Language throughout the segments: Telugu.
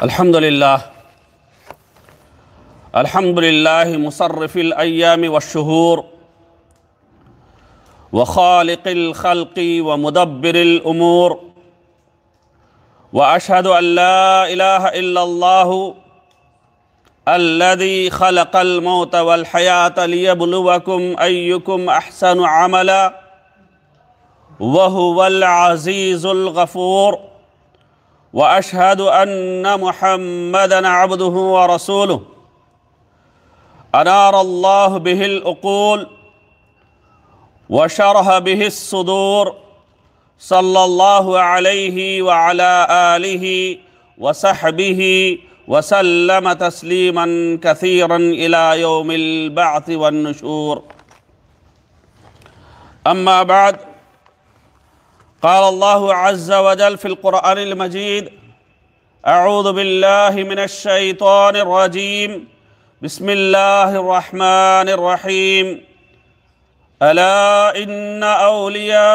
अल्हम्दुलिल्लाह मुसर्रिफिल अय्याम वश्शुहूर व खालिक़िल खल्क़ि व मुदब्बिरिल उमूर व अशहदु अन ला इलाहा इल्लल्लाह अल्लज़ी खलक़ल मौत वल हयात लियब्लुवकुम अय्युकुम अहसनु अमला व हुवल अज़ीज़ुल गफ़ूर व अशहदु अन्न मुहम्मदन अब्दुहु व रसूलुहु अनारल्लाहु बिहिल उक़ूल व शरह बिहिस सुदूर सल्लल्लाहु अलैहि व अला आलिहि व सहबिहि व सल्लम तस्लीमन कसीरन इला यौमिल बअथ वन नुशूर। अम्मा बाद क़ाल अल्लाहु अज़्ज़ व जल फ़िल क़ुरआनिल मजीद अऊज़ु बिल्लाहि मिनश शैतानिर रजीम बिस्मिल्लाहिर्रहमानिर्रहीम अला इन्न औलिया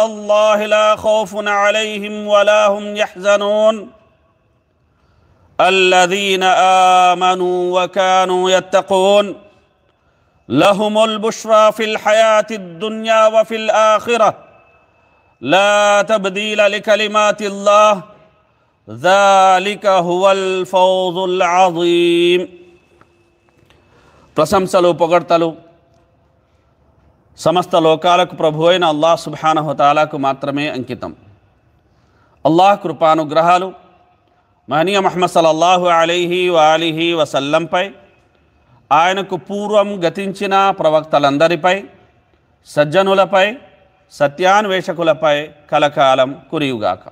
अल्लाहि ला खौफ़ुन अलैहिम वला हुम यहज़नून अल्लज़ीना आमनू व कानू यत्तक़ून लहुमुल बुश्रा फ़िल हयातिद दुन्या व फ़िल आखिरह ला तब्दील लिकलिमातिल्लाह ज़ालिका हुवल फ़ौज़ुल अज़ीम। ప్రశంసలు పొగడ్తలు సమస్త లోకాలకు ప్రభు అయిన అల్లాహ్ సుబ్హానహు వ తఆలాకు మాత్రమే అంకితం. అల్లాహ్ కృపానుగ్రహాలు మహనీయ ముహమ్మద్ సల్లల్లాహు అలైహి వ ఆలిహి వసల్లంపై, ఆయనకు పూర్వం గతించిన ప్రవక్తలందరిపై, సజ్జనులపై, సత్యాన్వేషకులపై కలకాలం కురియుగాక.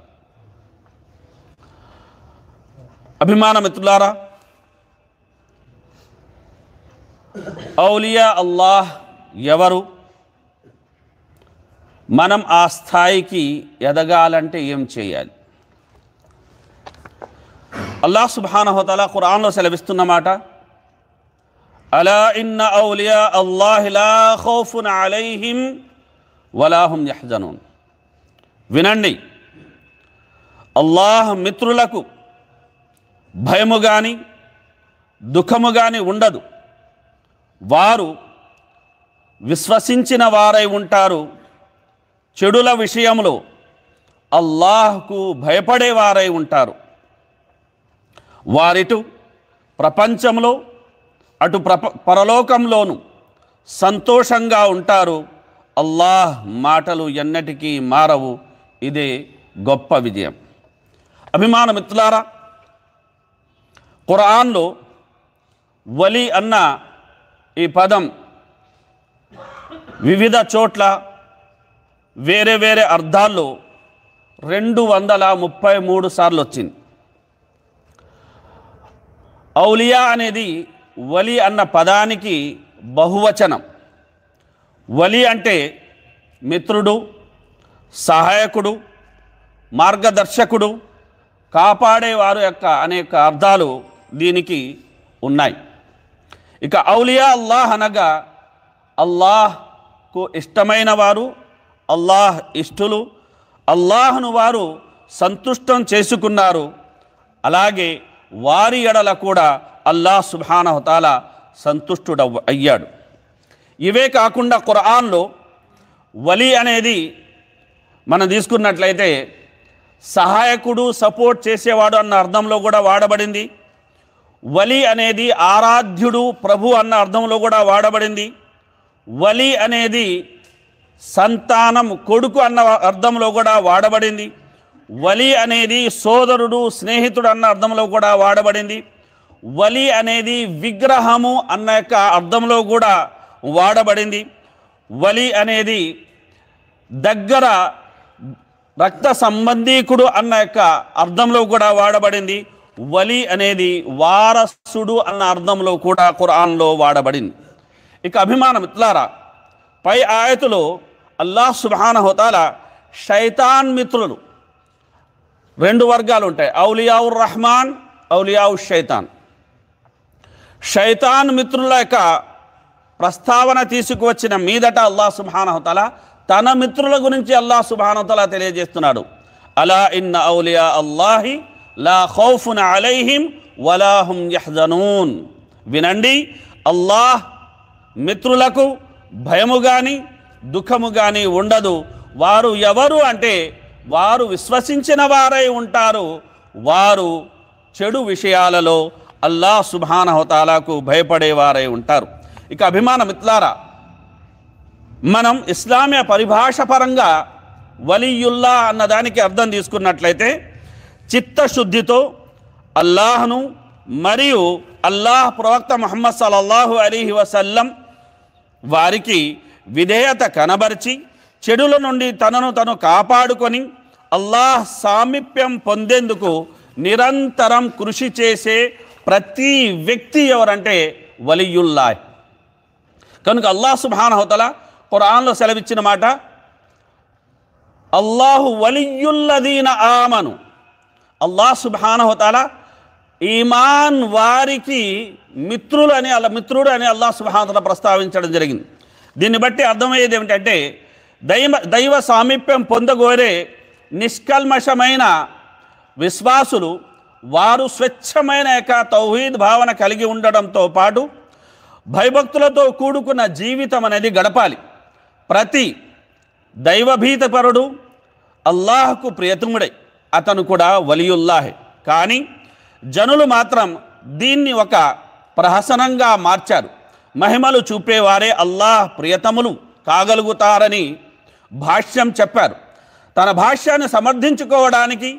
అభిమాన మిత్రులారా, ఔలియా అల్లాహ్ ఎవరు? మనం ఆ స్థాయికి ఎదగాలంటే ఏం చేయాలి? అల్లాహ్ సుబ్హానహు వ తఆలా ఖురాన్లో సెలవిస్తున్నమాట, అలా ఇన్న ఔలియా అల్లాహి లా ఖౌఫున్ అలైహిం వలా హుం యహ్జనూన్. వినండి, అల్లాహ్ మిత్రులకు భయము కానీ దుఃఖము కానీ ఉండదు. వారు విశ్వసించిన వారై ఉంటారు. చెడుల విషయంలో అల్లాహ్కు భయపడేవారై ఉంటారు. వారిటు ప్రపంచంలో అటు పరలోకంలోనూ సంతోషంగా ఉంటారు. అల్లాహ్ మాటలు ఎన్నటికీ మారవు. ఇదే గొప్ప విజయం. అభిమాన మిత్రులారా, ఖురాన్లో వలి అన్న ఈ పదం వివిధ చోట్ల వేరే వేరే అర్థాల్లో 233 సార్లు వచ్చింది. ఔలియా అనేది వలి అన్న పదానికి బహువచనం. వలి అంటే మిత్రుడు, సహాయకుడు, మార్గదర్శకుడు, కాపాడేవారు యొక్క అనేక అర్థాలు దీనికి ఉన్నాయి. ఇక ఔలియా అల్లాహ్ అనగా అల్లాహ్కు ఇష్టమైన వారు, అల్లాహ్ ఇష్టులు, అల్లాహ్ను వారు సంతుష్టం చేసుకున్నారు. అలాగే వారి ఎడల కూడా అల్లాహ్ సుబ్హానహు వ తఆలా సంతుష్టుడు అయ్యాడు. ఇవే కాకుండా ఖురాన్లో వలి అనేది మనం తీసుకున్నట్లయితే సహాయకుడు, సపోర్ట్ చేసేవాడు అన్న అర్థంలో కూడా వాడబడింది. వలి అనేది ఆరాధ్యుడు, ప్రభు అన్న అర్థంలో కూడా వాడబడింది. వలి అనేది సంతానం, కొడుకు అన్న అర్థంలో కూడా వాడబడింది. వలి అనేది సోదరుడు, స్నేహితుడు అన్న అర్థంలో కూడా వాడబడింది. వలి అనేది విగ్రహము అన్న యొక్క అర్థంలో కూడా వాడబడింది. వలి అనేది దగ్గర రక్త సంబంధీకుడు అన్న యొక్క అర్థంలో కూడా వాడబడింది. వలి అనేది వారసుడు అన్న అర్థంలో కూడా ఖురాన్లో వాడబడింది. ఇక అభిమాన మిత్రులారా, పై ఆయతులో అల్లాహ్ సుబ్హానహు వ తఆలా శైతాన్ మిత్రులు 2 వర్గాలు ఉంటాయి, ఔలియాఉర్ రహమాన్, ఔలియాఉష్ శైతాన్. శైతాన్ మిత్రుల యొక్క ప్రస్తావన తీసుకువచ్చిన మీదట అల్లాహ్ సుబ్హానహు వ తఆలా తన మిత్రుల గురించి అల్లాహ్ సుబ్హానహు వ తఆలా తెలియజేస్తున్నాడు. అలా ఇన్న ఔలియా అల్లాహి లా ఖౌఫున్ అలైహిం వలా హుం యహ్జనూన్. వినండి, అల్లాహ్ మిత్రులకు భయము కానీ దుఃఖము కానీ ఉండదు. వారు ఎవరు అంటే వారు విశ్వసించిన వారై ఉంటారు, వారు చెడు విషయాలలో అల్లాహ్ సుబ్హానహు తఆలాకు భయపడేవారై ఉంటారు. ఇక అభిమాన మిత్రులారా, మనం ఇస్లామీయ పరిభాష పరంగా వలియుల్లా అన్నదానికి అర్థం తీసుకున్నట్లయితే చిత్తశుద్ధితో అల్లాహ్ను మరియు అల్లాహ్ ప్రవక్త ముహమ్మద్ సల్లల్లాహు అలైహి వసల్లం వారికి విధేయత కనబరిచి చెడుల నుండి తనను తను కాపాడుకొని అల్లాహ్ సామీప్యం పొందేందుకు నిరంతరం కృషి చేసే ప్రతి వ్యక్తి ఎవరంటే వలియుల్లాహ్. కనుక అల్లాహ్ సుబ్హానహు తఆలా ఖురాన్లో సెలవిచ్చిన మాట, అల్లాహు వలియుల్లదీన ఆమను. అల్లాహ్ సుబ్హానహు తఆలా ఈమాన్ వారికి మిత్రుడు అని అల్లాహ్ సుబ్హానహు తఆలా ప్రస్తావించడం జరిగింది. దీన్ని బట్టి అర్థమయ్యేది ఏమిటంటే దైవ సామీప్యం పొందగోరే నిష్కల్మషమైన విశ్వాసులు వారు స్వచ్ఛమైన తౌహీద్ భావన కలిగి ఉండడంతో పాటు భయభక్తులతో కూడుకున్న జీవితం అనేది గడపాలి. ప్రతి దైవభీతపరుడు అల్లాహ్కు ప్రియతముడే, అతను కూడా వలియుల్లాహే. కానీ జనులు మాత్రం దీన్ని ఒక ప్రహసనంగా మార్చారు. మహిమలు చూపేవారే అల్లాహ్ ప్రియతములు కాగలుగుతారని భాష్యం చెప్పారు. తన భాష్యాన్ని సమర్థించుకోవడానికి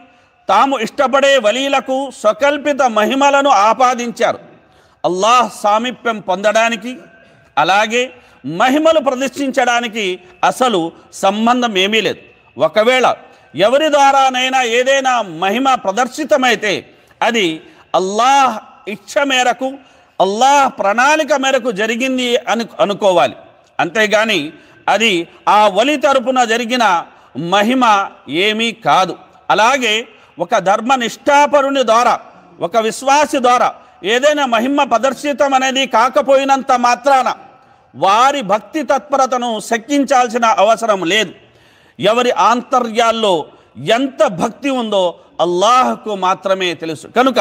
తాము ఇష్టపడే వలీలకు స్వకల్పిత మహిమలను ఆపాదించారు. అల్లాహ్ సామీప్యం పొందడానికి అలాగే మహిమలు ప్రదర్శించడానికి అసలు సంబంధం ఏమీ లేదు. ఒకవేళ ఎవరి ద్వారానైనా ఏదైనా మహిమ ప్రదర్శితమైతే అది అల్లాహ్ ఇచ్ఛ మేరకు అల్లాహ్ ప్రణాళిక మేరకు జరిగింది అని అనుకోవాలి. అంతేగాని అది ఆ వలి తరపున జరిగిన మహిమ ఏమీ కాదు. అలాగే ఒక ధర్మనిష్ఠాపరుని ద్వారా ఒక విశ్వాసి ద్వారా ఏదైనా మహిమ ప్రదర్శితం అనేది కాకపోయినంత మాత్రాన వారి భక్తి తత్పరతను శక్కించాల్సిన అవసరం లేదు. ఎవరి ఆంతర్యాల్లో ఎంత భక్తి ఉందో అల్లాహ్కు మాత్రమే తెలుసు. కనుక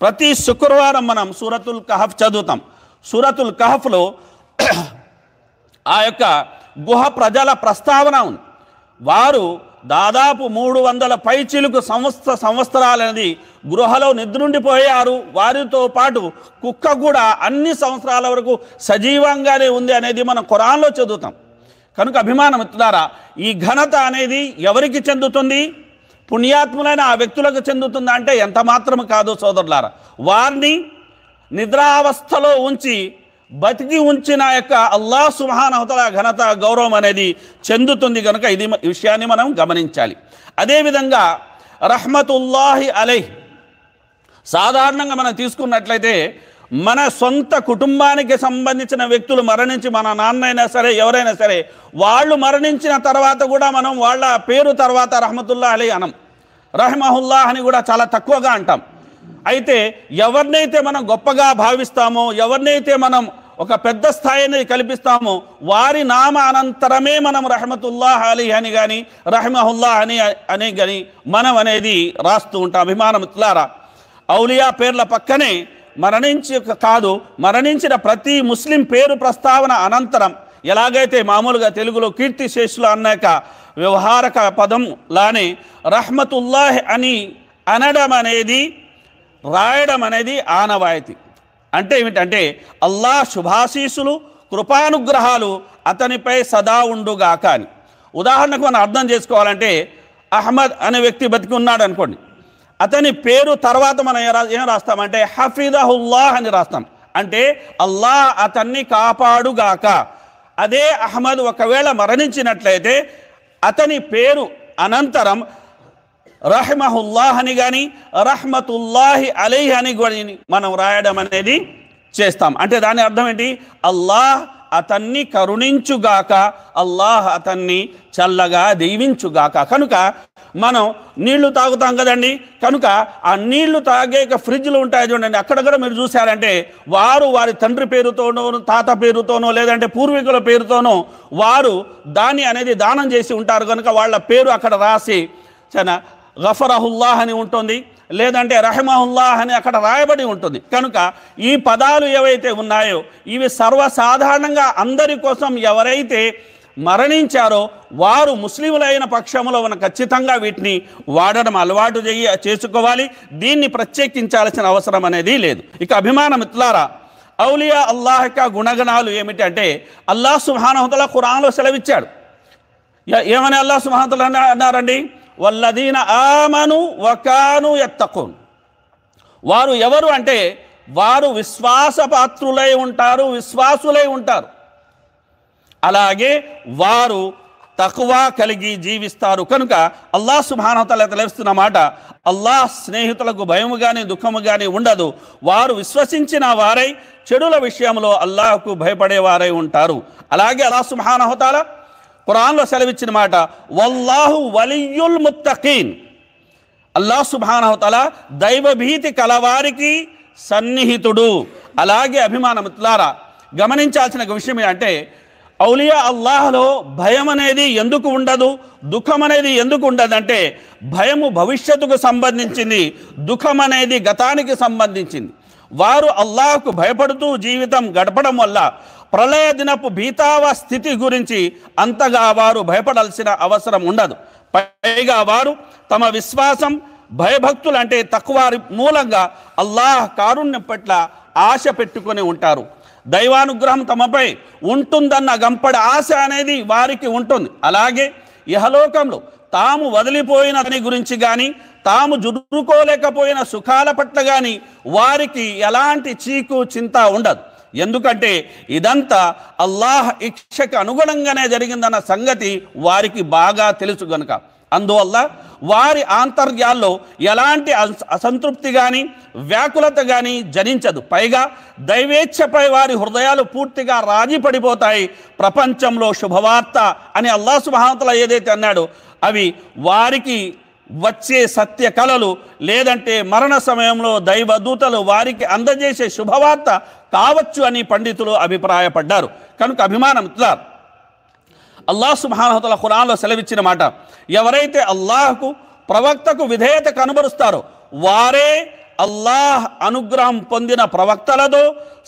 ప్రతి శుక్రవారం మనం సూరతుల్ కహఫ్ చదువుతాం. సూరతుల్ కహఫ్లో ఆ యొక్క గుహ ప్రజల ప్రస్తావన ఉంది. వారు దాదాపు 300 పైచిలుకు సంవత్సరాలనేది గృహలో నిద్రుండిపోయారు. వారితో పాటు కుక్క కూడా అన్ని సంవత్సరాల వరకు సజీవంగానే ఉంది అనేది మనం ఖురాన్లో చదువుతాం. కనుక అభిమాన మిత్రులారా, ఈ ఘనత అనేది ఎవరికి చెందుతుంది? పుణ్యాత్ములైన ఆ వ్యక్తులకు చెందుతుందా అంటే ఎంత మాత్రం కాదు సోదరులారా. వారిని నిద్రావస్థలో ఉంచి బతికి ఉంచిన యొక్క అల్లాహ్ సుబ్హానహు తఆలా ఘనత గౌరవం అనేది చెందుతుంది. కనుక ఇది విషయాన్ని మనం గమనించాలి. అదేవిధంగా రహ్మతుల్లాహి అలైహ్, సాధారణంగా మనం తీసుకున్నట్లయితే మన సొంత కుటుంబానికి సంబంధించిన వ్యక్తులు మరణించి, మన నాన్న అయినా సరే ఎవరైనా సరే, వాళ్ళు మరణించిన తర్వాత కూడా మనం వాళ్ళ పేరు తర్వాత రహ్మతుల్లాహి అలైహి అనం, రహ్మహుల్లాహ్ అని కూడా చాలా తక్కువగా అంటాం. అయితే ఎవరినైతే మనం గొప్పగా భావిస్తామో, ఎవరినైతే మనం ఒక పెద్ద స్థాయిని కల్పిస్తామో వారి నామ అనంతరమే మనం రహ్మతుల్లాహి అలైహి అని కానీ రహ్మహుల్లాహ్ అని కానీ మనం అనేది రాస్తూ ఉంటాం. అభిమాన మిత్రులారా, ఔలియా పేర్ల పక్కనే మరణించిన ప్రతి ముస్లిం పేరు ప్రస్తావన అనంతరం ఎలాగైతే మామూలుగా తెలుగులో కీర్తిశేషులు అన్నాక వ్యవహారక పదం లానే రహ్మతుల్లాహి అని అనడం అనేది, రాయడం అనేది ఆనవాయితీ. అంటే ఏమిటంటే అల్లాహ్ శుభాశీసులు కృపానుగ్రహాలు అతనిపై సదా ఉండుగాక అని. ఉదాహరణకు మనం అర్థం చేసుకోవాలంటే అహ్మద్ అనే వ్యక్తి బతికి ఉన్నాడు అనుకోండి, అతని పేరు తర్వాత మనం ఏం రాస్తామంటే హఫీదహుల్లాహ్ అని రాస్తాం. అంటే అల్లాహ్ అతన్ని కాపాడుగాక. అదే అహ్మద్ ఒకవేళ మరణించినట్లయితే అతని పేరు అనంతరం రహ్మహుల్లాహ్ అని కానీ రహ్మతుల్లాహి అలైహి అని కూడా మనం రాయడం అనేది చేస్తాం. అంటే దాని అర్థం ఏంటి? అల్లాహ్ అతన్ని కరుణించుగాక, అల్లాహ్ అతన్ని చల్లగా దీవించుగాక. కనుక మనం నీళ్లు తాగుతాం కదండి, కనుక ఆ నీళ్లు తాగే ఫ్రిడ్జ్లు ఉంటాయి చూడండి, అక్కడ కూడా మీరు చూశారంటే వారి తండ్రి పేరుతోనో తాత పేరుతోనో లేదంటే పూర్వీకుల పేరుతోనో వారు దాన్ని అనేది దానం చేసి ఉంటారు. కనుక వాళ్ళ పేరు అక్కడ రాసి గఫరహుల్లాహ్ అని ఉంటుంది. లేదంటే రహిమహుల్లాహ్ అని అక్కడ రాయబడి ఉంటుంది. కనుక ఈ పదాలు ఏవైతే ఉన్నాయో ఇవి సర్వసాధారణంగా అందరి కోసం ఎవరైతే మరణించారో వారు ముస్లింలైన పక్షంలో మనం ఖచ్చితంగా వీటిని వాడడం అలవాటు చేసుకోవాలి. దీన్ని ప్రత్యేకించాల్సిన అవసరం అనేది లేదు. ఇక అభిమాన మిత్రులారా, ఔలియా అల్లాహ్ యొక్క గుణగణాలు ఏమిటంటే అల్లాహ్ సుబ్హానహు వ తఆలా ఖురాన్లో సెలవిచ్చాడు. ఏమని అల్లాహ్ సుబ్హానహు వ తఆలా అన్నారండి? వల్లదీన ఆమను వకాను యత్తఖూన్. వారు ఎవరు అంటే వారు విశ్వాసపాత్రులై ఉంటారు, విశ్వాసులై ఉంటారు. అలాగే వారు తక్వా కలిగి జీవిస్తారు. కనుక అల్లాహ్ సుబ్హానహు వ తఆలా తెలుస్తున్న మాట, అల్లాహ్ స్నేహితులకు భయము కానీ దుఃఖము కానీ ఉండదు. వారు విశ్వసించిన వారై చెడుల విషయంలో అల్లాహ్కు భయపడేవారై ఉంటారు. అలాగే అల్లాహ్ సుబ్హానహు వ తఆలా ఖురాన్లో సెలవిచ్చిన మాట, వల్లాహు వలియుల్ ముత్తఖీన్. అల్లాహ్ సుబ్హానహు వ తఆలా దైవభీతి కలవారికి సన్నిహితుడు. అలాగే అభిమాన మిత్రులారా, గమనించాల్సిన విషయం ఏంటంటే ఔలియా అల్లాహ్లో భయం అనేది ఎందుకు ఉండదు, దుఃఖం అనేది ఎందుకు ఉండదంటే భయము భవిష్యత్తుకు సంబంధించింది, దుఃఖం అనేది గతానికి సంబంధించింది. వారు అల్లాహ్కు భయపడుతూ జీవితం గడపడం వల్ల ప్రళయ దినపు భీతావ స్థితి గురించి అంతగా వారు భయపడాల్సిన అవసరం ఉండదు. పైగా వారు తమ విశ్వాసం భయభక్తులు అంటే తక్కువ మూలంగా అల్లాహ్ కారుణ్యం పట్ల ఆశ పెట్టుకొని ఉంటారు. దైవానుగ్రహం తమపై ఉంటుందన్న గంపడి ఆశ అనేది వారికి ఉంటుంది. అలాగే ఇహలోకంలో తాము వదిలిపోయిన దాని గురించి కానీ తాము జురుకోలేకపోయిన సుఖాల పట్ల కానీ వారికి ఎలాంటి చీకు చింత ఉండదు. ఎందుకంటే ఇదంతా అల్లాహ్ ఇచ్ఛకు అనుగుణంగానే జరిగిందన్న సంగతి వారికి బాగా తెలుసు గనుక. అందువల్ల వారి ఆంతర్యాల్లో ఎలాంటి అసంతృప్తి కానీ వ్యాకులత కానీ జనించదు. పైగా దైవేచ్ఛపై వారి హృదయాలు పూర్తిగా రాజీ పడిపోతాయి. ప్రపంచంలో శుభవార్త అని అల్లాహ్ సుబ్హానహు వ తఆలా ఏదైతే అన్నాడో అవి వారికి వచ్చే సత్య కళలు లేదంటే మరణ సమయంలో దైవదూతలు వారికి అందజేసే శుభవార్త కావచ్చు అని పండితులు అభిప్రాయపడ్డారు. కనుక అభిమాన మిత్రులారా, అల్లాహ్ సుబ్హానహు వ తఆలా ఖురాన్లో సెలవిచ్చిన మాట, ఎవరైతే అల్లాహ్కు ప్రవక్తకు విధేయత కనబరుస్తారో వారే అల్లాహ్ అనుగ్రహం పొందిన ప్రవక్తలతో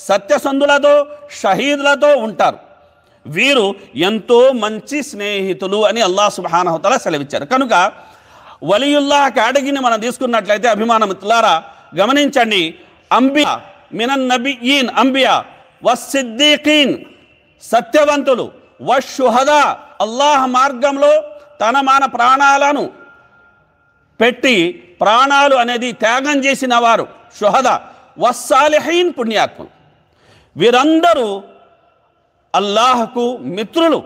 సత్యసంధులతో షహీదులతో ఉంటారు. వీరు ఎంతో మంచి స్నేహితులు అని అల్లాహ్ సుబ్హానహు వ తఆలా సెలవిచ్చారు. కనుక వలియుల్లాహ్ కేటగిరీని మనం తీసుకున్నట్లయితే అభిమాన మిత్రులారా గమనించండి, అంబియా మినన్ నబియీన్ అంబియా వస్సిద్దీకీన్ సత్యవంతులు, వషుహదా అల్లాహ్ మార్గంలో తన మన ప్రాణాలను పెట్టి ప్రాణాలు అనేది త్యాగం చేసిన వారు షుహదా, వస్సాలిహీన్ పుణ్యాత్ములు. వీరందరూ అల్లాహ్కు మిత్రులు.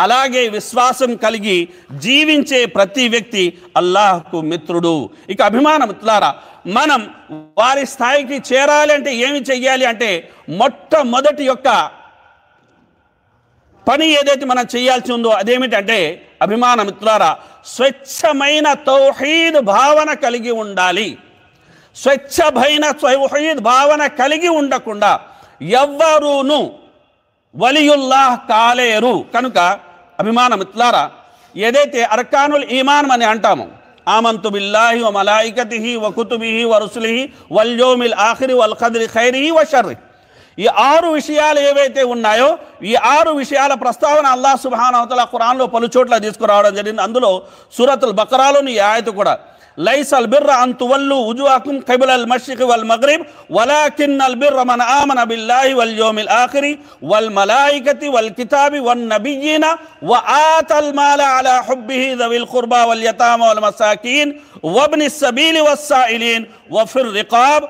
అలాగే విశ్వాసం కలిగి జీవించే ప్రతి వ్యక్తి అల్లాహ్కు మిత్రుడు. ఇక అభిమాన మిత్రులారా, మనం వారి స్థాయికి చేరాలి అంటే ఏమి చెయ్యాలి అంటే మొట్టమొదటి యొక్క పని ఏదైతే మనం చేయాల్సి ఉందో అదేమిటంటే అభిమాన మిత్రులారా, స్వచ్ఛమైన తౌహీద్ భావన కలిగి ఉండాలి. స్వచ్ఛమైన తౌహీద్ భావన కలిగి ఉండకుండా ఎవ్వరూను వలియుల్లాహ్ కాలేరు. కనుక అభిమాన మిత్రులారా, ఏదైతే అర్కానుల్ ఈమాన్ అని అంటామో, ఆమంతు బిల్లాహి వ మలాయికతిహి వ కుతుబిహి వ రుసులిహి వల్ యౌమిల్ ఆఖిరి వల్ ఖద్రి ఖైరిహి వ షర్రిహి, ఈ 6 విషయాలు ఏవైతే ఉన్నాయో ఈ 6 విషయాల ప్రస్తావన అల్లాహ్ సుబ్హానహు వ తఆలా ఖురాన్లో పలు చోట్ల తీసుకురావడం జరిగింది. అందులో సూరతుల్ బకరాలోని ఈ ఆయత కూడా, లైసల్ బిర్ర అన్ తువల్లు ఉజుహకుం కిబలల్ మష్రిఖి వల్ మగ్రిబ్ వలాకిన్నల్ బిర్ర మన్ ఆమన బిల్లాహి వల్ యౌమిల్ ఆఖిరి వల్ మలాయికతి వల్ కితాబి వన్ నబియ్యీన వ ఆతల్ మాల అలా హుబ్బిహి దవిల్ ఖుర్బా వల్ యతామా వల్ మసాకీన్ వబ్నిస్ సబీలి వస్సాయిలీన్ వఫిర్ రికాబ్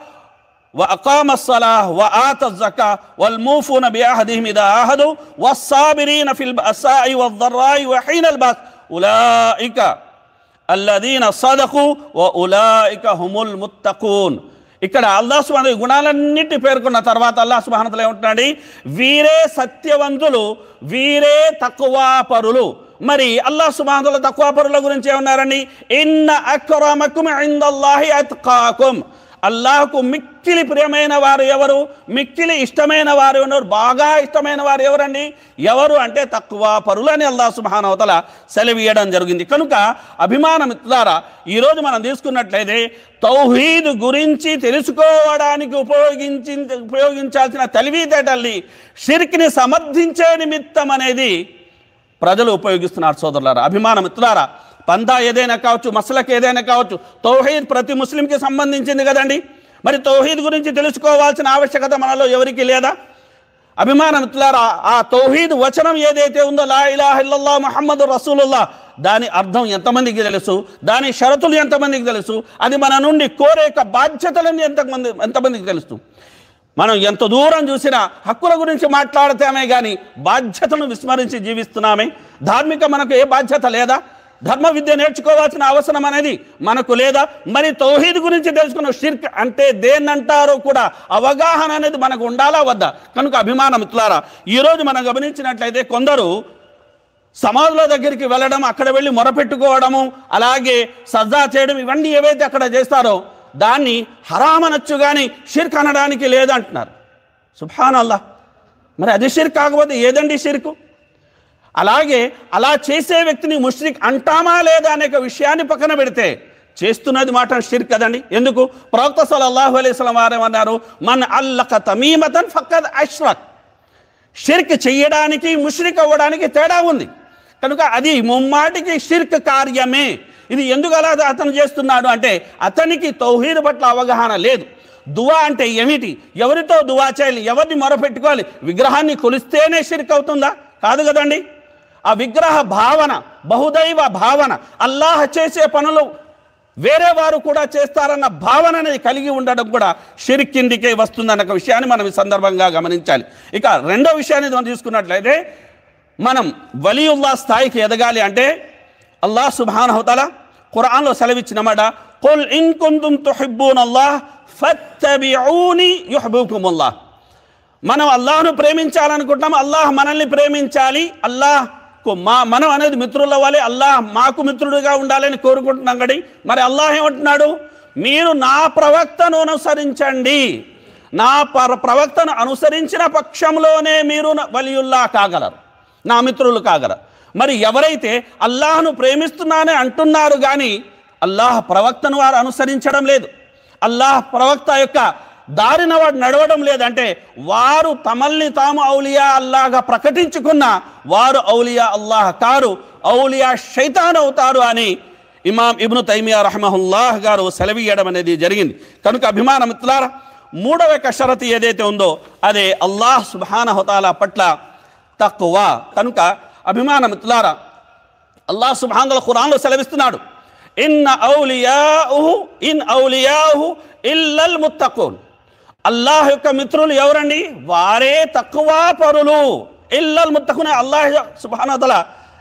وأقام الصلاة وآتى الزكاة والموفون بعهدهم إذا عاهدوا والصابرين في البأساء والضراء وحين البأس أولئك الذين صدقوا وأولئك هم المتقون. ఇక్కడ అల్లాహ్ సుబ్హానహు వ తఆలా గుణాలన్నిటి పేర్కొన్న తర్వాత అల్లాహ్ సుబ్హానహు వ తఆలా ఏమంటున్నాడు? వీరే సత్యవంతులు, వీరే తక్వా పరులు. మరి అల్లాహ్ సుబ్హానహు వ తఆలా తక్వా పరుల గురించి ఏమన్నారండి? ఇన్న అక్రమకుమ్ ఇందల్లాహి అత్కాకుమ్. అల్లాహకు మిక్కిలి ప్రియమైన వారు ఎవరు, మిక్కిలి ఇష్టమైన వారు ఎవరు, బాగా ఇష్టమైన వారు ఎవరండి, ఎవరు అంటే తక్కువ పరులని అల్లాహ్ సుబ్హానహు వ తఆలా సెలవీయడం జరిగింది. కనుక అభిమాన మిత్రులారా, ఈరోజు మనం తీసుకున్నట్లయితే తౌహీద్ గురించి తెలుసుకోవడానికి ఉపయోగించాల్సిన తెలివితేటల్ని షిర్క్ని సమర్థించే నిమిత్తం అనేది ప్రజలు ఉపయోగిస్తున్నారు. సోదరులారా, అభిమాన మిత్రులారా, పందా ఏదైనా కావచ్చు, మసలక్ ఏదైనా కావచ్చు, తౌహీద్ ప్రతి ముస్లింకి సంబంధించింది కదండి. మరి తౌహీద్ గురించి తెలుసుకోవాల్సిన ఆవశ్యకత మనలో ఎవరికి లేదా? అభిమాన మిత్రులారా, ఆ తౌహీద్ వచనం ఏదైతే ఉందో లా ఇలాహ ఇల్లల్లాహ్ ముహమ్మదు రసూలుల్లాహ్, దాని అర్థం ఎంతమందికి తెలుసు, దాని షరతులు ఎంతమందికి తెలుసు, అది మన నుండి కోరే యొక్క బాధ్యతలను ఎంతమందికి తెలుసు? మనం ఎంత దూరం చూసినా హక్కుల గురించి మాట్లాడతామే కానీ బాధ్యతను విస్మరించి జీవిస్తున్నామే. ధార్మిక మనకు ఏ బాధ్యత లేదా? ధర్మ విద్య నేర్చుకోవాల్సిన అవసరం అనేది మనకు లేదా? మరి తౌహీద్ గురించి తెలుసుకున్న షిర్క్ అంటే దేన్నంటారో కూడా అవగాహన అనేది మనకు ఉండాలా వద్దా? కనుక అభిమాన మిత్రులారా, ఈరోజు మనం గమనించినట్లయితే కొందరు సమాధుల దగ్గరికి వెళ్ళడం, అక్కడ వెళ్ళి మొరపెట్టుకోవడము, అలాగే సజ్జా చేయడం, ఇవన్నీ ఏవైతే అక్కడ చేస్తారో దాన్ని హరామ్ అనొచ్చు కానీ షిర్క్ అనడానికి లేదంటున్నారు. సుబ్హానల్లాహ్, మరి అది షిర్క్ కాకపోతే ఏదండి షిర్కు? అలాగే అలా చేసే వ్యక్తిని ముష్రిక్ అంటామా లేదా అనే విషయాన్ని పక్కన పెడితే చేస్తున్నది మాట షిర్క్ కదండి. ఎందుకు? ప్రవక్త సల్లల్లాహు అలైహి వసల్లం వారు అన్నారు, మన్ అల్లక తమీమతన్ ఫక్కద్ అష్రక్. షిర్క్ చెయ్యడానికి ముష్రిక్ అవ్వడానికి తేడా ఉంది. కనుక అది ముమ్మాటికి షిర్క్ కార్యమే. ఇది ఎందుకు అలా అతను చేస్తున్నాడు అంటే అతనికి తౌహీద్ పట్ల అవగాహన లేదు. దువా అంటే ఏమిటి, ఎవరితో దువా చేయాలి, ఎవరిని మొరపెట్టుకోవాలి, విగ్రహాన్ని కొలిస్తేనే షిర్క్ అవుతుందా? కాదు కదండి. ఆ విగ్రహ భావన, బహుదైవ భావన, అల్లాహ్ చేసే పనులు వేరే వారు కూడా చేస్తారన్న భావన అనేది కలిగి ఉండడం కూడా షిర్క్ కిందికే వస్తుందన్న విషయాన్ని మనం ఈ సందర్భంగా గమనించాలి. ఇక రెండో విషయాన్ని మనం తీసుకున్నట్లయితే మనం వలీయుల్లాహ్ స్థాయికి ఎదగాలి అంటే అల్లాహ్ సుబ్హానహు వ తఆలా ఖురాన్లో సెలవిచ్చినమాట, ఖుల్ ఇన్ కుంతుమ్ తుహిబ్బూనల్లాహ్ ఫత్తబిఊని యుహిబ్బుకుముల్లాహ్. మనం అల్లాహ్ను ప్రేమించాలనుకుంటున్నాం, అల్లాహ్ మనల్ని ప్రేమించాలి, అల్లాహ్కు మనం అనేది మిత్రుల వలె అల్లాహ్ మాకు మిత్రుడిగా ఉండాలని కోరుకుంటున్నాం కడి. మరి అల్లాహ్ ఏమంటున్నాడు? మీరు నా ప్రవక్తను అనుసరించండి, నా ప్రవక్తను అనుసరించిన పక్షంలోనే మీరు వలియుల్లా కాగలరు, నా మిత్రులు కాగలరు. మరి ఎవరైతే అల్లాహ్ను ప్రేమిస్తున్నానే అంటున్నారు కానీ అల్లాహ్ ప్రవక్తను వారు అనుసరించడం లేదు, అల్లాహ్ ప్రవక్త యొక్క దారిన వాడు నడవడం లేదంటే వారు తమల్ని తాము ఔలియా అల్లాహ్గా ప్రకటించుకున్న వారు ఔలియా అల్లాహ్ కారు, ఔలియా శైతాన్ అవుతారు అని ఇమాం ఇబ్ను తైమియా రహమహుల్లాహ్ గారు సెలవీయడం అనేది జరిగింది. కనుక అభిమాన మిత్రులారా, మూడవ షరతు ఏదైతే ఉందో అదే అల్లాహ్ సుబ్హానహు వ తఆలా పట్ల తక్వా. కనుక అభిమాన మిత్రులారా, అల్లాహ్ సుబ్హానహు వ తఆలా ఖురాన్లో సెలవిస్తున్నాడు, ఇన్ ఔలియాహు ఇల్లల్ ముత్తఖూన్. అల్లాహ్ యొక్క మిత్రులు ఎవరండి? వారే తక్వా పరులు. ఇల్లల్ ముత్తఖూన్ అల్లాహ్ సుబ్హానహు వ తఆలా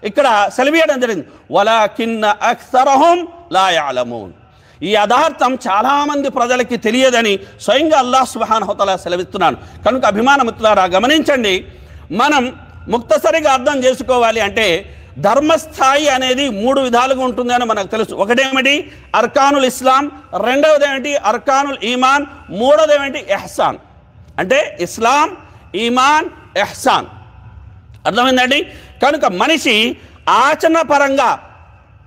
ఇక్కడ సెలవీయడం జరిగింది. వలాకిన్న అక్సరహుం లా యఅలమూన్. ఈ యథార్థం చాలామంది ప్రజలకి తెలియదని స్వయంగా అల్లాహ్ సుబ్హానహు వ తఆలా సెలవిస్తున్నాడు. కనుక అభిమాన మిత్రులారా గమనించండి, మనం ముక్తసరిగా అర్థం చేసుకోవాలి అంటే ధర్మస్థాయి అనేది మూడు విధాలుగా ఉంటుంది అని మనకు తెలుసు. ఒకటేమిటి అర్కానుల్ ఇస్లాం, రెండవది ఏమిటి అర్కానుల్ ఈమాన్, మూడవది ఏమిటి ఎహ్సాన్. అంటే ఇస్లాం, ఈమాన్, ఎహ్సాన్. అర్థమైందండి? కనుక మనిషి ఆచరణ పరంగా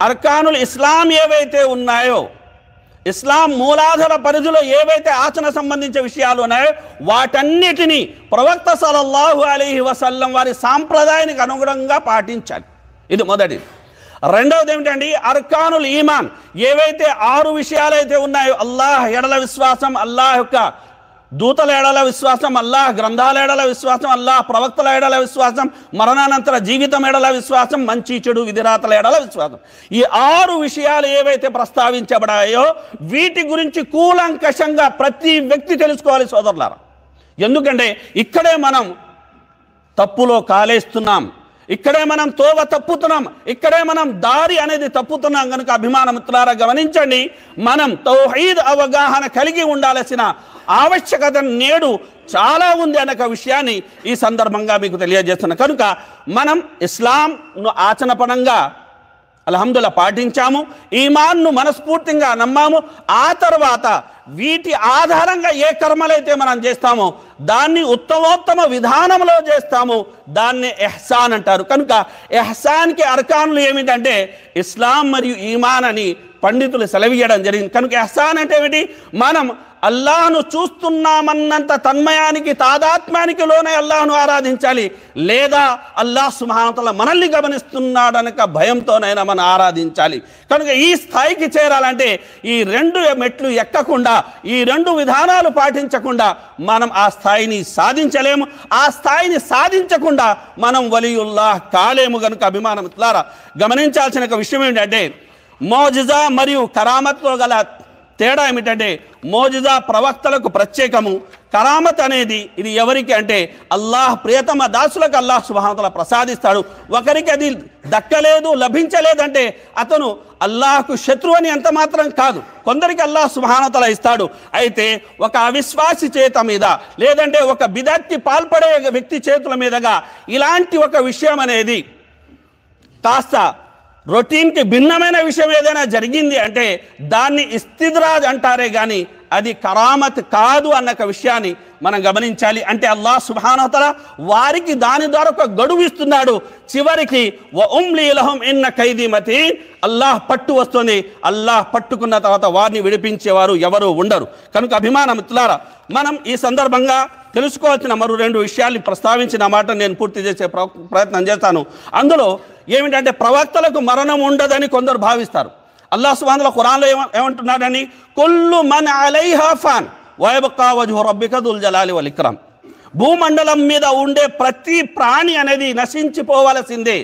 అర్కానుల్ ఇస్లాం ఏవైతే ఉన్నాయో, ఇస్లాం మూలాధార పరిధిలో ఏవైతే ఆచరణ సంబంధించిన విషయాలు ఉన్నాయో వాటన్నిటినీ ప్రవక్త సల్లల్లాహు అలైహి వసల్లం వారి సాంప్రదాయానికి అనుగుణంగా పాటించాలి. ఇది మొదటిది. రెండవది ఏమిటండి అర్కానుల్ ఈమాన్. ఏవైతే 6 విషయాలైతే ఉన్నాయో, అల్లాహ్ ఎడల విశ్వాసం, అల్లాహ్ యొక్క దూతల ఎడల విశ్వాసం, అల్లాహ్ గ్రంథాల ఎడల విశ్వాసం, అల్లాహ్ ప్రవక్తల ఎడల విశ్వాసం, మరణానంతర జీవితం ఎడల విశ్వాసం, మంచి చెడు విధిరాతల ఎడల విశ్వాసం. ఈ 6 విషయాలు ఏవైతే ప్రస్తావించబడాయో వీటి గురించి కూలంకషంగా ప్రతి వ్యక్తి తెలుసుకోవాలి సోదరులారా. ఎందుకంటే ఇక్కడే మనం తప్పులో కాలేస్తున్నాం, ఇక్కడే మనం తోవ తప్పుతున్నాం, ఇక్కడే మనం దారి అనేది తప్పుతున్నాం. కనుక అభిమాన మిత్రులారా గమనించండి, మనం తౌహీద్ అవగాహన కలిగి ఉండాల్సిన ఆవశ్యకత నేడు చాలా ఉంది అనే విషయాన్ని ఈ సందర్భంగా మీకు తెలియజేస్తున్నాను. కనుక మనం ఇస్లాంను ఆచరణపరంగా అల్హమ్దులిల్లాహ్ పాటించాము, ఈమాన్ను మనస్ఫూర్తిగా నమ్మాము. ఆ తర్వాత వీటి ఆధారంగా ఏ కర్మలైతే మనం చేస్తామో దాన్ని ఉత్తమోత్తమ విధానంలో చేస్తాము, దాన్ని ఇహ్సాన్ అంటారు. కనుక ఇహ్సాన్కి అర్కానులు ఏమిటంటే ఇస్లాం మరియు ఈమాన్ అని పండితులు సెలవియడం జరిగింది. కనుక ఇహ్సాన్ అంటే ఏమిటి? మనం అల్లాహ్ను చూస్తున్నామన్నంత తన్మయానికి, తాదాత్మ్యానికి లోనే అల్లాహ్ను ఆరాధించాలి, లేదా అల్లాహ్ సుబ్హానహు వ తఆలా మనల్ని గమనిస్తున్నాడనక భయంతోనైనా మనం ఆరాధించాలి. కనుక ఈ స్థాయికి చేరాలంటే ఈ రెండు మెట్లు ఎక్కకుండా, ఈ రెండు విధానాలు పాటించకుండా మనం ఆ స్థాయిని సాధించలేము. ఆ స్థాయిని సాధించకుండా మనం వలియుల్లాహ్ కాలేము. కనుక అభిమానమిత్రులారా, గమనించాల్సిన ఒక విషయం ఏంటంటే మోజిజా మరియు కరామత్లో గల తేడా ఏమిటంటే మోజిజా ప్రవక్తలకు ప్రత్యేకము, కరామత్ అనేది ఇది ఎవరికి అంటే అల్లాహ్ ప్రియతమ దాసులకు అల్లాహ్ సుబ్హానహు వ తఆలా ప్రసాదిస్తాడు. ఒకరికి అది దక్కలేదు, లభించలేదంటే అతను అల్లాహ్కు శత్రువు అని ఎంత మాత్రం కాదు. కొందరికి అల్లాహ్ సుబ్హానహు వ తఆలా ఇస్తాడు. అయితే ఒక అవిశ్వాసి చేత మీద, లేదంటే ఒక బిదత్కి పాల్పడే వ్యక్తి చేతుల మీదుగా ఇలాంటి ఒక విషయం అనేది కాస్త రొటీన్కి భిన్నమైన విషయం ఏదైనా జరిగింది అంటే దాన్ని ఇస్తిద్రాజ్ అంటారే కానీ అది కరామత్ కాదు అన్న విషయాన్ని మనం గమనించాలి. అంటే అల్లాహ్ సుబ్హానహు వ తఆలా వారికి దాని ద్వారా ఒక గడువు ఇస్తున్నాడు. చివరికి వ ఉమ్లీ లహుం ఇన్న ఖైదీ మతీన్, అల్లాహ్ పట్టు వస్తుంది. అల్లాహ్ పట్టుకున్న తర్వాత వారిని విడిపించేవారు ఎవరు ఉండరు. కనుక అభిమానమిత్రులారా, మనం ఈ సందర్భంగా తెలుసుకోవాల్సిన మరో రెండు విషయాల్ని ప్రస్తావించిన మాట నేను పూర్తి చేసే ప్రయత్నం చేస్తాను. అందులో ఏమిటంటే ప్రవక్తలకు మరణం ఉండదని కొందరు భావిస్తారు. అల్లాహ్ సుబ్హానహు వ తఆలా ఖురాన్లో ఏమంటున్నాడని, కుల్లు మన్ అలైహా ఫాన్ వయబ్కా వజ్హు రబ్బిక దుల్ జలాలి వల్ ఇక్రామ్. భూమండలం మీద ఉండే ప్రతి ప్రాణి అనేది నశించిపోవలసిందే.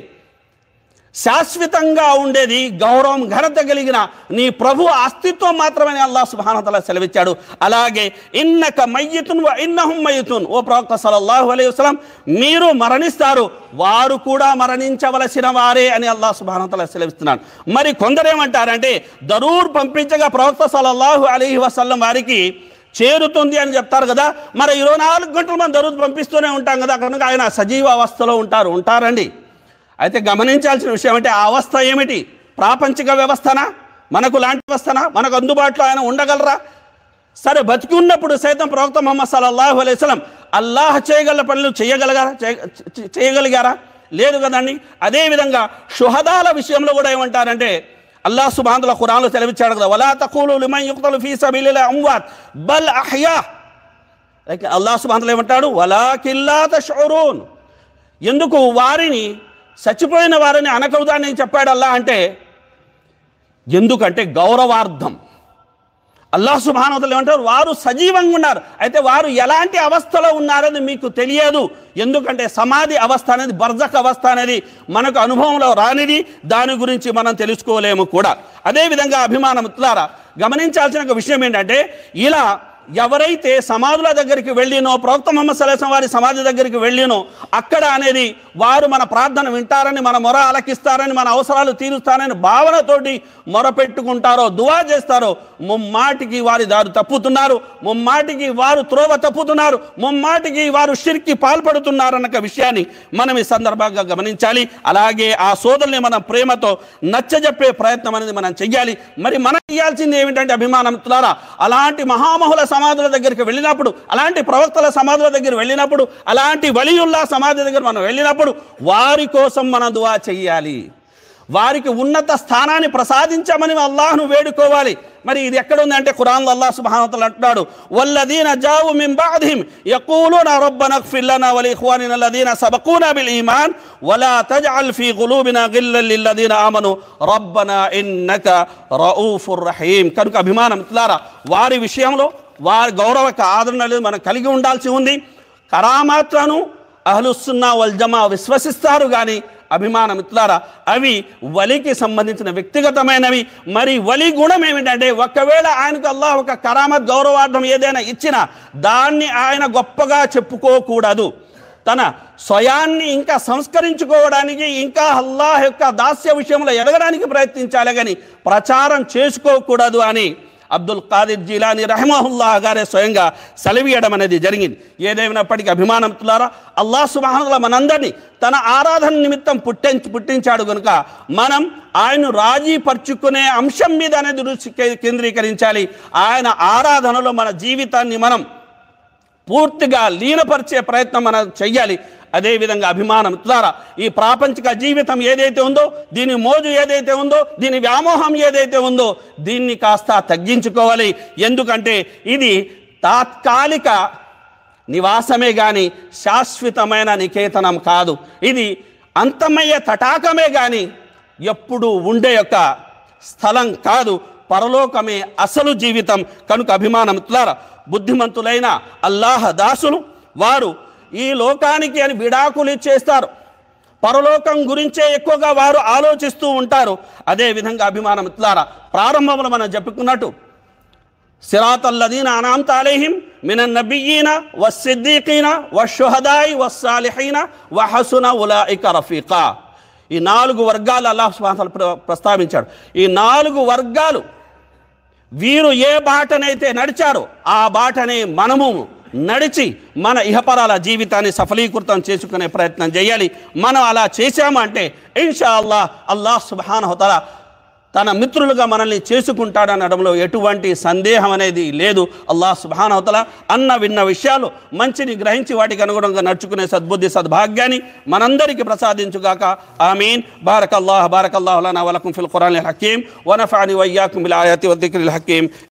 శాశ్వతంగా ఉండేది గౌరవం, ఘనత కలిగిన నీ ప్రభు అస్తిత్వం మాత్రమే అల్లాహ్ సుబ్హానహు వ తఆలా సెలవిచ్చాడు. అలాగే ఇన్నక మయ్యితున్ వ ఇన్నహుం మయ్యితున్, ఓ ప్రవక్త సల్లల్లాహు అలైహి వసల్లం, మీరు మరణిస్తారు, వారు కూడా మరణించవలసిన వారే అని అల్లాహ్ సుబ్హానహు వ తఆలా సెలవిస్తున్నాడు. మరి కొందరేమంటారంటే దరూర్ పంపించగా ప్రవక్త సల్లల్లాహు అలైహి వసల్లం వారికి చేరుతుంది అని చెప్తారు కదా. మరి 24 గంటలు మనం దరూద్ పంపిస్తూనే ఉంటాం కదా, కనుక ఆయన సజీవ అవస్థలో ఉంటారండి. అయితే గమనించాల్సిన విషయం అంటే ఆ అవస్థ ఏమిటి? ప్రాపంచిక వ్యవస్థనా, మనకు లాంటి వ్యవస్థనా, మనకు అందుబాటులో ఆయన ఉండగలరా? సరే, బతికి ఉన్నప్పుడు సైతం ప్రవక్త ముహమ్మద్ సల్లల్లాహు అలైహి వసల్లం అల్లాహ్ చేయగల పనులు చేయగలిగారా? లేదు కదండి. అదేవిధంగా షుహదాల విషయంలో కూడా ఏమంటారంటే అల్లాహ్ సుబ్హానహు వ తఆలా ఖురాన్లో సెలవిచ్చాడు కదా, వలా తఖూలు లిమన్ యుక్తలు ఫీ సబీలిల్లాహి అమ్వాత్ బల్ అహ్యా. అల్లాహ్ సుబ్హానహు వ తఆలా ఏమంటాడు, వలాకిన్ లా తష్ఉరూన్. ఎందుకు వారిని చచ్చిపోయిన వారిని అనకూడదని చెప్పాడు అల్లాహ్ అంటే, ఎందుకంటే గౌరవార్థం. అల్లాహ్ సుబ్హానహు వ తఆలా ఏమంటారు, వారు సజీవంగా ఉన్నారు, అయితే వారు ఎలాంటి అవస్థలో ఉన్నారని మీకు తెలియదు. ఎందుకంటే సమాధి అవస్థ అనేది, బర్జఖ్ అవస్థ అనేది మనకు అనుభవంలో రానిది, దాని గురించి మనం తెలుసుకోలేము కూడా. అదేవిధంగా అభిమానమిత్రులారా, గమనించాల్సిన ఒక విషయం ఏంటంటే ఇలా ఎవరైతే సమాధుల దగ్గరికి వెళ్ళినో, ప్రవక్త ముహమ్మద్ సల్లల్లాహు అలైహి వసల్లం వారి సమాధి దగ్గరికి వెళ్ళినో అక్కడ అనేది వారు మన ప్రార్థన వింటారని, మన మొర ఆలకిస్తారని, మన అవసరాలు తీరుస్తారని భావనతోటి మొరపెట్టుకుంటారో, దువా చేస్తారో, ముమ్మాటికి వారి దారి తప్పుతున్నారు, ముమ్మాటికి వారు త్రోవ తప్పుతున్నారు, ముమ్మాటికి వారు షిర్కి పాల్పడుతున్నారు అన్న విషయాన్ని మనం ఈ సందర్భంగా గమనించాలి. అలాగే ఆ సోదరుని మనం ప్రేమతో నచ్చజెప్పే ప్రయత్నం అనేది మనం చెయ్యాలి. మరి మనం చేయాల్సింది ఏమిటంటే అభిమానమిత్రులారా, అలాంటి మహామహుల సమాధుల దగ్గరికి వెళ్ళినప్పుడు, అలాంటి ప్రవక్తల సమాధుల దగ్గర వెళ్ళినప్పుడు, అలాంటి వలియుల్లా సమాధి దగ్గర మనం వెళ్ళినప్పుడు వారి కోసం మనం దువా చెయ్యాలి. వారికి ఉన్నత స్థానాన్ని ప్రసాదించమని అల్లాహ్ను వేడుకోవాలి. మరి ఇది ఎక్కడ ఉంది అంటే ఖురాన్లో అల్లాహ్ సుబ్హానహు వ తఆలా అంటున్నాడు, వల్లదీన జావు మిన్ బఅదిహిం యఖూలూన రబ్బనా ఇగ్ఫిర్ లనా వ లిఇఖ్వానినా అల్లదీన సబకూనా బిల్ ఈమాన్ వలా తజ్అల్ ఫీ ఖులూబినా గిల్లల్ లిల్లదీన ఆమను రబ్బనా ఇన్నక రఊఫుర్ రహీం. కనుక అభిమానమిత్రులారా, వారి విషయంలో వారి గౌరవక ఆదరణ అనేది మనం కలిగి ఉండాల్సి ఉంది. కరామాత్లను అహ్లుస్సున్నా వల్ జమా విశ్వసిస్తారు కానీ అభిమానమిత్రులారా అవి వలికి సంబంధించిన వ్యక్తిగతమైనవి. మరి వలి గుణం ఏమిటంటే, ఒకవేళ ఆయనకు అల్లాహ్ ఒక కరామత్ గౌరవార్థం ఏదైనా ఇచ్చినా దాన్ని ఆయన గొప్పగా చెప్పుకోకూడదు. తన స్వయాన్ని ఇంకా సంస్కరించుకోవడానికి, ఇంకా అల్లాహ్ యొక్క దాస్య విషయంలో ఎదగడానికి ప్రయత్నించాలి కానీ ప్రచారం చేసుకోకూడదు అని అబ్దుల్ ఖాదిర్ జీలానీ రహిమహుల్లాహ్ గారే స్వయంగా సెలవీయడం అనేది జరిగింది. ఏదేమైనప్పటికీ అభిమానములారా, అల్లాహ్ సుబ్హానహు వ తఆలా మనందరినీ తన ఆరాధన నిమిత్తం పుట్టించాడు కనుక మనం ఆయన్ను రాజీ పరుచుకునే అంశం మీద అనేది దృష్టి కేంద్రీకరించాలి. ఆయన ఆరాధనలో మన జీవితాన్ని మనం పూర్తిగా లీనపరిచే ప్రయత్నం మనం చెయ్యాలి. అదేవిధంగా అభిమానములారా, ఈ ప్రాపంచిక జీవితం ఏదైతే ఉందో, దీని మోజు ఏదైతే ఉందో, దీని వ్యామోహం ఏదైతే ఉందో, దీన్ని కాస్త తగ్గించుకోవాలి. ఎందుకంటే ఇది తాత్కాలిక నివాసమే కానీ శాశ్వతమైన నికేతనం కాదు. ఇది అంతమయ్యే తటాకమే కానీ ఎప్పుడు ఉండే యొక్క స్థలం కాదు. పరలోకమే అసలు జీవితం. కనుక అభిమానములారా, బుద్ధిమంతులైన అల్లాహ్ దాసులు వారు ఈ లోకానికి అని విడాకులు ఇచ్చేస్తారు. పరలోకం గురించే ఎక్కువగా వారు ఆలోచిస్తూ ఉంటారు. అదేవిధంగా అభిమానములారా, ప్రారంభంలో మనం చెప్పుకున్నట్టు సిరాతల్లదీన అన్అమ్త అలైహిం మినన్ నబియ్యీన వస్సిద్దీకీన వశ్శుహదాయి వస్సాలిహీన వహసున ఉలైక రఫీకా. ఈ 4 వర్గాలు అల్లాహ్ సుబ్హానహు వ తఆలా ప్రస్తావించాడు. ఈ 4 వర్గాలు వీరు ఏ బాటనైతే నడిచారో ఆ బాటనే మనము నడిచి మన ఇహపరాల జీవితాన్ని సఫలీకృతం చేసుకునే ప్రయత్నం చేయాలి. మనం అలా చేశామంటే ఇన్షా అల్లాహ్ అల్లాహ్ సుబ్హానహు వ తఆలా తన మిత్రులుగా మనల్ని చేసుకుంటాడనడంలో ఎటువంటి సందేహం అనేది లేదు. అల్లాహ్ సుబ్హానహు వ తఆలా అన్న విన్న విషయాలు మంచిని గ్రహించి వాటికి అనుగుణంగా నడుచుకునే సద్బుద్ధి సద్భాగ్యాన్ని మనందరికీ ప్రసాదించుగాక. ఆమీన్. బారకల్లాహు లనా వ లకుం ఫిల్ ఖురానిల్ హకీమ్ వ నఫఅని వ ఇయ్యాకుం బిల్ ఆయాతి వ దిక్రిల్ హకీమ్.